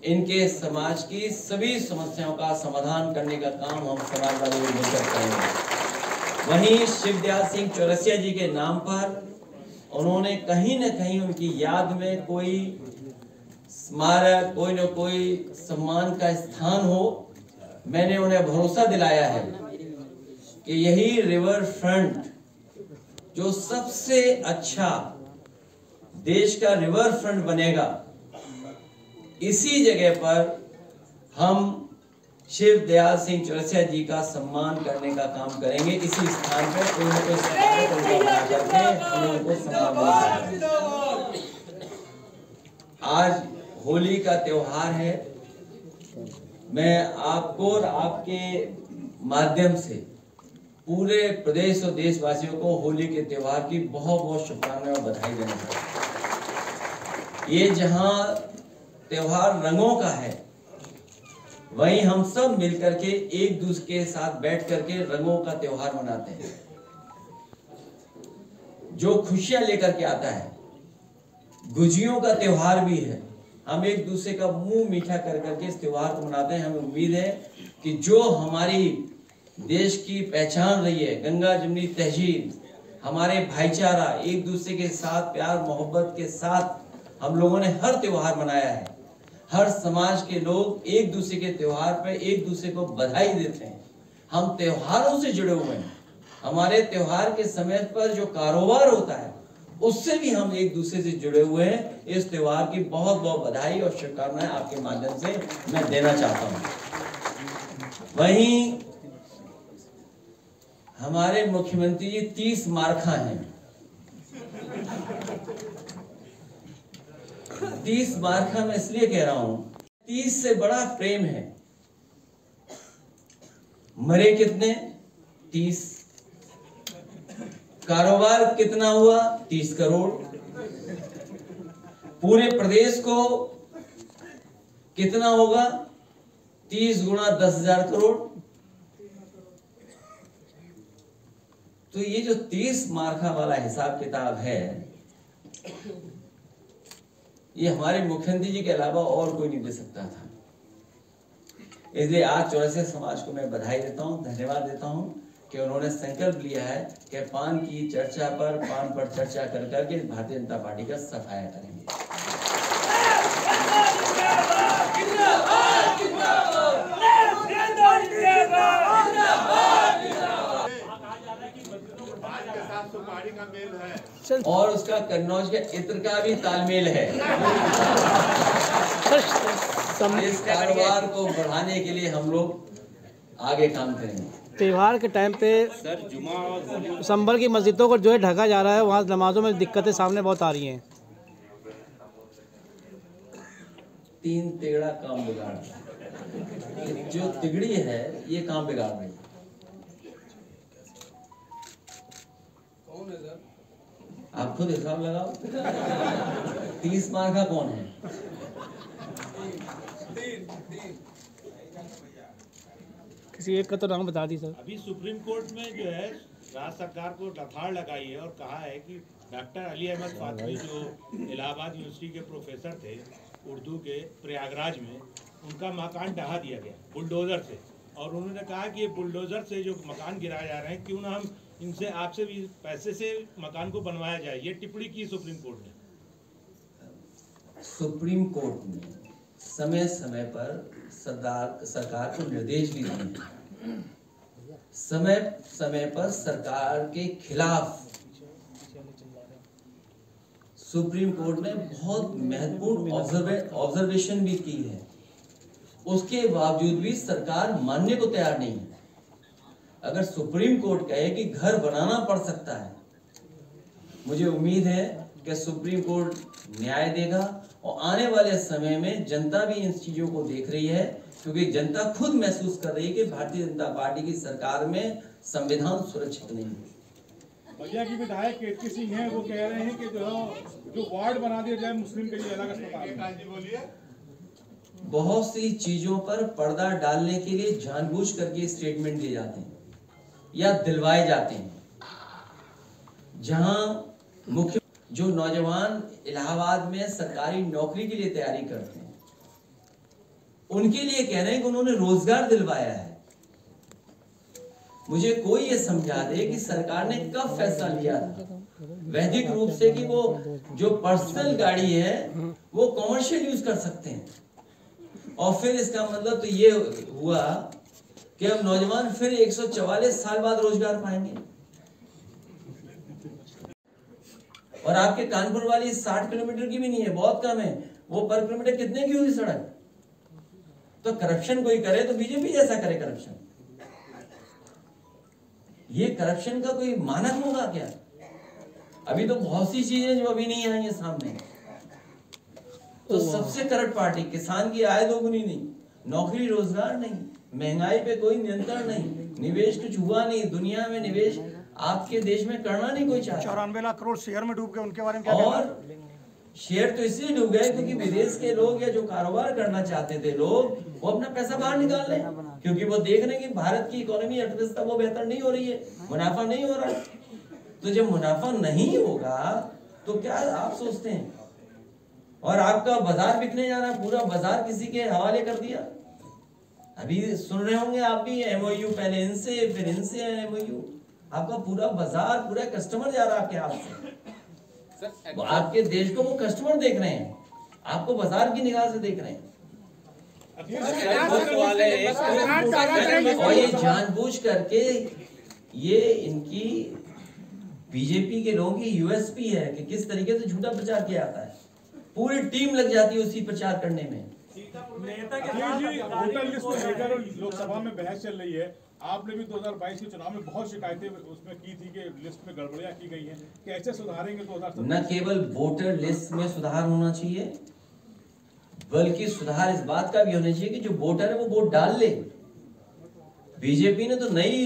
इनके समाज की सभी समस्याओं का समाधान करने का काम हम समाजवादी लोग मिलकर करेंगे। वहीं शिवदयाल सिंह चौरसिया जी के नाम पर उन्होंने कहीं न कहीं उनकी याद में कोई स्मारक, कोई न कोई सम्मान का स्थान हो। मैंने उन्हें भरोसा दिलाया है कि यही रिवर फ्रंट जो सबसे अच्छा देश का रिवर फ्रंट बनेगा, इसी जगह पर हम शिवदयाल सिंह चौरसिया जी का सम्मान करने का काम करेंगे। इसी स्थान पर कोई न कोई स्मारक उनका बना करके उनको सम्मान देंगे। आज होली का त्योहार है। मैं आपको और आपके माध्यम से पूरे प्रदेश और देशवासियों को होली के त्योहार की बहुत बहुत शुभकामनाएं और बधाई देना चाहता हूं। ये जहां त्योहार रंगों का है, वहीं हम सब मिलकर के एक दूसरे के साथ बैठ करके रंगों का त्योहार मनाते हैं, जो खुशियां लेकर के आता है। गुजियों का त्योहार भी है। हम एक दूसरे का मुंह मीठा कर करके इस त्योहार को मनाते हैं। हमें उम्मीद है कि जो हमारी देश की पहचान रही है, गंगा जमुनी तहजीब, हमारे भाईचारा, एक दूसरे के साथ प्यार मोहब्बत के साथ हम लोगों ने हर त्योहार मनाया है। हर समाज के लोग एक दूसरे के त्योहार पे एक दूसरे को बधाई देते हैं। हम त्योहारों से जुड़े हुए हैं। हमारे त्योहार के समय पर जो कारोबार होता है, उससे भी हम एक दूसरे से जुड़े हुए हैं। इस त्योहार की बहुत बहुत बधाई और शुभकामनाएं आपके माध्यम से मैं देना चाहता हूं। वहीं हमारे मुख्यमंत्री जी 30 मार्खा हैं। 30 मार्खा मैं इसलिए कह रहा हूं, 30 से बड़ा प्रेम है। मरे कितने? 30। कारोबार कितना हुआ? 30 करोड़। पूरे प्रदेश को कितना होगा? 30 गुणा 10,000 करोड़। तो ये जो 30 मार्खा वाला हिसाब किताब है, ये हमारे मुख्यमंत्री जी के अलावा और कोई नहीं दे सकता था। इसलिए आज चौरसिया समाज को मैं बधाई देता हूं, धन्यवाद देता हूं कि उन्होंने संकल्प लिया है कि पान की चर्चा पर, पान पर चर्चा कर करके भारतीय जनता पार्टी का सफाया करेंगे। और उसका कन्नौज के इत्र का भी तालमेल है। इस कारोबार को बढ़ाने के लिए हम लोग आगे काम करेंगे। त्योहार के टाइम पे सर जुमा और संभल की मस्जिदों को जो है ढका जा रहा है, वहाँ नमाजों में दिक्कतें सामने बहुत आ रही हैं। तीन तिगड़ा काम बिगाड़ रहा है। जो तिगड़ी है ये काम बिगाड़ रही है। कौन है सर? आप खुद हिसाब लगाओ। 30 मार्क का कौन है? किसी एक का तो नाम बता दी सर। अभी सुप्रीम कोर्ट में जो है राज्य सरकार को लताड़ लगाई है और कहा है कि डॉक्टर अली अहमद फातमी जो इलाहाबाद यूनिवर्सिटी के प्रोफेसर थे उर्दू के, प्रयागराज में उनका मकान ढहा दिया गया बुलडोजर से, और उन्होंने कहा कि ये बुलडोजर से जो मकान गिराए जा रहे हैं, क्यों ना हम इनसे आपसे भी पैसे से मकान को बनवाया जाए। ये टिप्पणी की सुप्रीम कोर्ट ने। सुप्रीम कोर्ट ने समय समय पर सरकार को निर्देश भी दिए हैं। समय समय पर सरकार के खिलाफ सुप्रीम कोर्ट ने बहुत महत्वपूर्ण ऑब्जर्वेशन भी की है। उसके बावजूद भी सरकार मानने को तैयार नहीं है। अगर सुप्रीम कोर्ट कहे कि घर बनाना पड़ सकता है, मुझे उम्मीद है कि सुप्रीम कोर्ट न्याय देगा और आने वाले समय में जनता भी इन चीजों को देख रही है, क्योंकि जनता खुद महसूस कर रही है कि भारतीय जनता पार्टी की सरकार में संविधान सुरक्षित नहीं है। बलिया की विधायक केतकी सिंह हैं, वो कह रहे हैं कि जो वार्ड बना दिया जाए मुस्लिम के लिए अलग अस्पताल। बहुत सी चीजों पर पर्दा डालने के लिए जानबूझ करके स्टेटमेंट दिए जाते हैं या दिलवाए जाते हैं। जहां मुख्य जो नौजवान इलाहाबाद में सरकारी नौकरी के लिए तैयारी करते हैं, उनके लिए कह रहे हैं कि उन्होंने रोजगार दिलवाया है। मुझे कोई ये समझा दे कि सरकार ने कब फैसला लिया था वैधिक रूप से कि वो जो पर्सनल गाड़ी है वो कॉमर्शियल यूज कर सकते हैं, और फिर इसका मतलब तो ये हुआ कि अब नौजवान फिर 144 साल बाद रोजगार पाएंगे। और आपके कानपुर वाली 60 किलोमीटर की भी नहीं है, बहुत कम है। वो पर किलोमीटर कितने की हुई सड़क? तो करप्शन कोई करे तो बीजेपी जैसा करे करप्शन। ये करप्शन का कोई मानक होगा क्या? अभी तो बहुत सी चीजें जो अभी नहीं आई है सामने। तो सबसे करप्ट पार्टी, किसान की आय दोगुनी नहीं, नौकरी रोजगार नहीं, महंगाई पे कोई नियंत्रण नहीं, निवेश कुछ हुआ नहीं, दुनिया में निवेश आपके देश में करना नहीं कोई चाहता। 94 लाख करोड़ शेयर में डूब गए, उनके बारे में क्या और शेयर तो इसलिए डूब गए क्योंकि विदेश के लोग या जो कारोबार करना चाहते थे लोग, वो अपना पैसा बाहर निकाल रहे हैं, क्योंकि वो देख रहे हैं कि भारत की इकोनॉमी अर्थव्यवस्था वो बेहतर नहीं हो रही है, मुनाफा नहीं हो रहा है। तो जब मुनाफा नहीं होगा तो क्या आप सोचते हैं? और आपका बाजार बिकने जा रहा है, पूरा बाजार किसी के हवाले कर दिया। अभी सुन रहे होंगे आप भी, एमओयू पहले इनसे फिर इनसे एमओयू, आपका पूरा बाजार, पूरा कस्टमर जा रहा है आपके हाथ से। वो आपके देश को वो कस्टमर देख रहे हैं, आपको बाजार की निगाह से देख रहे हैं। और ये जानबूझ करके ये इनकी बीजेपी के लोगों की यूएसपी है कि किस तरीके से झूठा प्रचार किया जाता है। पूरी टीम लग जाती है उसी प्रचार करने में। वोटर लिस्ट को लेकर लोकसभा में बहस चल रही है। आपने भी 2022 के चुनाव में बहुत शिकायतें उसमें की थी कि लिस्ट में गड़बड़ियां की गई हैं, कैसे सुधारेंगे 2017? न केवल वोटर लिस्ट में सुधार होना चाहिए, बल्कि सुधार इस बात का भी होना चाहिए कि जो वोटर है वो वोट डाल ले। बीजेपी ने तो नई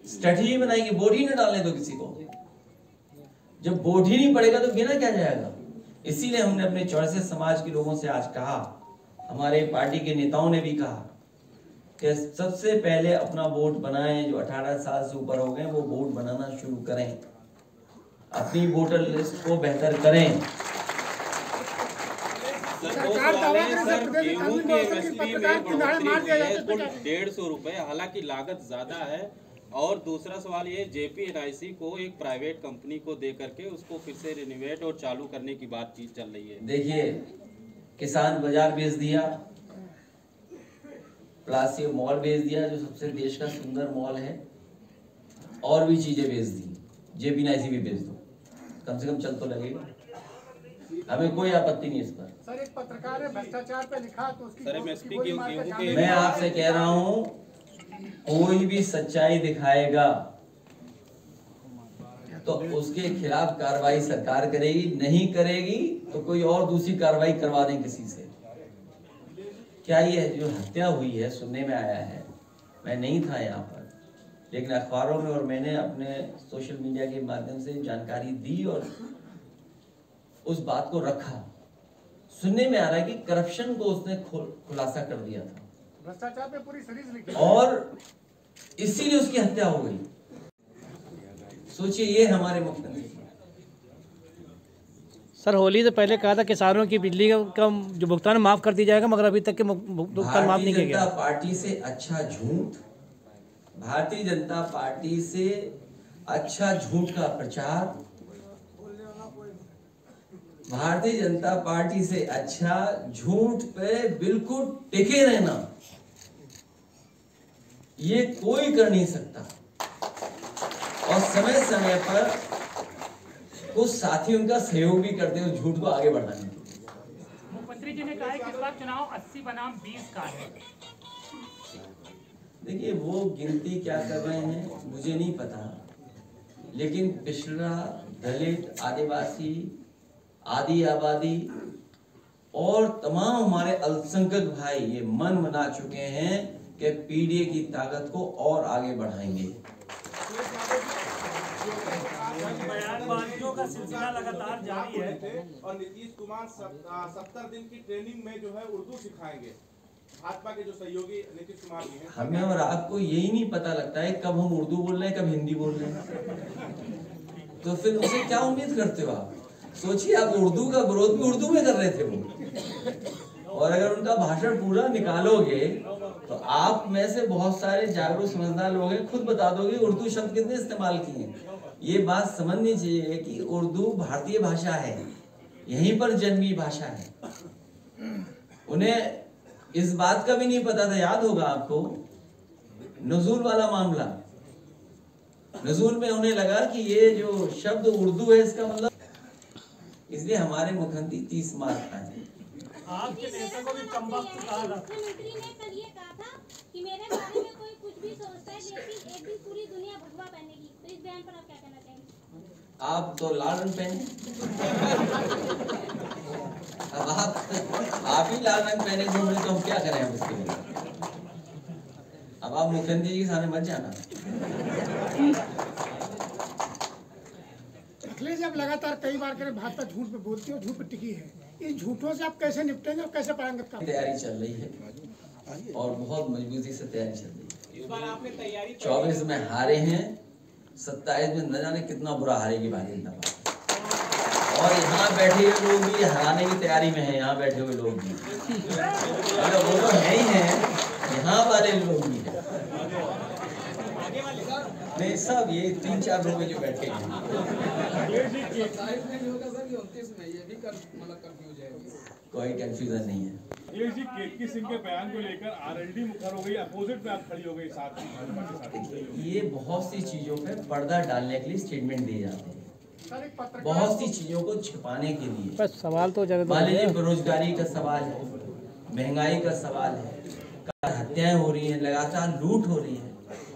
स्ट्रेटजी बनाई कि वोट ही न डालने दो किसी को। जब वोट ही नहीं पड़ेगा तो गिना क्या जाएगा? इसीलिए हमने अपने चौरसे समाज के लोगों से आज कहा, हमारे पार्टी के नेताओं ने भी कहा कि सबसे पहले अपना वोट बनाएं। जो 18 साल से ऊपर हो गए वो वोट बनाना शुरू करें, अपनी वोटर लिस्ट को बेहतर करें। गेहूं के एमएसपी में बढ़ोतरी है कुल 150 रुपए, हालांकि लागत ज्यादा है। और दूसरा सवाल ये, JPNIC को एक प्राइवेट कंपनी को दे करके उसको फिर से रिनोवेट और चालू करने की बातचीत चल रही है। देखिए, किसान बाजार बेच दिया, प्लास्टिक मॉल बेच दिया जो सबसे देश का सुंदर मॉल है, और भी चीजें बेच दी, JPNIC भी बेच दो, कम से कम चल तो लगेगा। हमें कोई आपत्ति नहीं इस पर। सर एक पत्रकार ने भ्रष्टाचार पे लिखा तो उसकी मैं आपसे कह रहा हूं, कोई भी सच्चाई दिखाएगा तो उसके खिलाफ कार्रवाई सरकार करेगी, नहीं करेगी तो कोई और दूसरी कार्रवाई करवा दें किसी से। क्या ये जो हत्या हुई है, सुनने में आया है, मैं नहीं था यहाँ पर, लेकिन अखबारों में और मैंने अपने सोशल मीडिया के माध्यम से जानकारी दी और उस बात को रखा। सुनने में आ रहा है कि करप्शन को उसने खुलासा कर दिया था, भ्रष्टाचार पे पूरी सीरीज लिखी और इसीलिए उसकी हत्या हो गई। सोचिए, ये हमारे मुख्यमंत्री। सर होली से पहले कहा था किसानों की बिजली का जो भुगतान माफ कर दिया जाएगा, मगर अभी तक के भुगतान माफ नहीं किया गया। भारतीय जनता पार्टी से अच्छा झूठ, भारतीय जनता पार्टी से अच्छा झूठ का प्रचार, भारतीय जनता पार्टी से अच्छा झूठ पे बिल्कुल टिके रहना, ये कोई कर नहीं सकता। और समय समय पर कुछ साथी उनका सहयोग भी करते हैं उस झूठ को आगे बढ़ाने के लिए। मुख्यमंत्री जी ने कहा है कि इस बार चुनाव 80 बनाम 20 का है। देखिए, वो गिनती क्या कर रहे हैं मुझे नहीं पता, लेकिन पिछड़ा, दलित, आदिवासी, आदि आबादी और तमाम हमारे अल्पसंख्यक भाई ये मन बना चुके हैं कि पीडीए की ताकत को और आगे बढ़ाएंगे। बयानबाजियों का सिलसिला लगातार जारी है और नीतीश कुमार 70 दिन की ट्रेनिंग में जो है उर्दू सिखाएंगे। भाजपा के जो सहयोगी नीतीश कुमार जी हैं, हमें और आपको यही नहीं पता लगता है कब हम उर्दू बोल रहे हैं, कब हिंदी बोल रहे हैं। तो फिर उनसे क्या उम्मीद करते हो आप? सोचिए, आप उर्दू का विरोध भी उर्दू में कर रहे थे वो, और अगर उनका भाषण पूरा निकालोगे तो आप में से बहुत सारे जागरूक समझदार लोग हैं, खुद बता दोगे उर्दू शब्द कितने इस्तेमाल किए हैं। ये बात समझनी चाहिए कि उर्दू भारतीय भाषा है, यहीं पर जन्मी भाषा है। उन्हें इस बात का भी नहीं पता था, याद होगा आपको नजूल वाला मामला, नजूल में उन्हें लगा कि ये जो शब्द उर्दू है इसका मतलब, इसलिए हमारे मुख्यमंत्री 30 मार खाए। आपके नेता को भी कम वक्त कहा था। मुख्यमंत्री ने कल ये कहा था कि मेरे बारे में कोई कुछ भी सोचता है, लेकिन एक दिन पूरी दुनिया भगवा पहनेगी। तो इस बयान पर आप क्या कहना चाहेंगे? आप तो लाल रंग पहने, अब आप ही लाल रंग पहने घूम रहे, तो हम क्या करें हम इसके लिए? अब आप मुख्यमंत्री जी के सामने मत जाना। अखिलेश जी, आप लगातार कई बार करें भाजपा झूठ पे बोलती है और झूठ पे टिकी है, इन झूठों से आप कैसे निपटेंगे और कैसे पाएंगे? तैयारी चल रही है और बहुत मजबूती से तैयारी चल रही है। इस बार आपने तैयारी 24 में हारे हैं, 27 में न जाने कितना बुरा हारेगी भारतीय जनता पार्टी। और यहाँ बैठे हुए लोग भी हराने की तैयारी में है, यहाँ बैठे हुए लोग भी, अगर वो तो है ही है, यहाँ वाले लोग भी है, नहीं सब ये 3-4 लोग जो बैठे हैं। कोई कंफ्यूजन नहीं है। अखिलेश जी, केतकी सिंह के बयान को लेकर आरएलडी मुखर हो गई, अपोजिट में आप खड़ी हो गई साथ में। ये बहुत सी चीजों पे पर्दा डालने के लिए स्टेटमेंट दिए जाते हैं, बहुत सी चीजों को छिपाने के लिए। बस सवाल तो मान लीजिए बेरोजगारी का सवाल है, महंगाई का सवाल है, हत्याएं हो रही हैं, लगातार लूट हो रही है,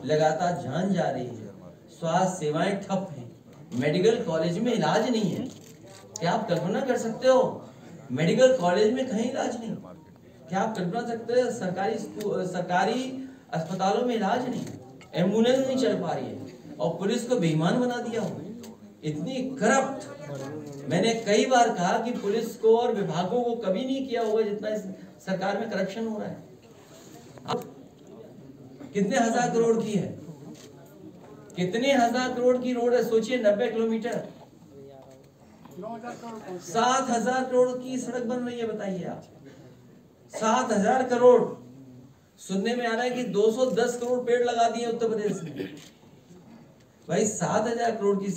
लगातार जान जा रही है, स्वास्थ्य सेवाएं ठप हैं, मेडिकल कॉलेज में इलाज नहीं है। क्या आप कल्पना कर सकते हो मेडिकल कॉलेज में कहीं इलाज नहीं? क्या आप कल्पना सकते हो सरकारी अस्पतालों में इलाज नहीं, एम्बुलेंस नहीं चल पा रही है, और पुलिस को बेईमान बना दिया हो, इतनी करप्ट। मैंने कई बार कहा कि पुलिस को और विभागों को कभी नहीं किया होगा जितना इस सरकार में करप्शन हो रहा है। अब कितने हजार करोड़ की है, कितने हजार करोड़ की रोड है? सोचिए 90 किलोमीटर, 7,000 करोड़ की सड़क बन रही है। बताइए आप, 7,000 करोड़। सुनने में आ रहा है कि 210 करोड़ पेड़ लगा दिए उत्तर प्रदेश में। भाई 7,000 करोड़ की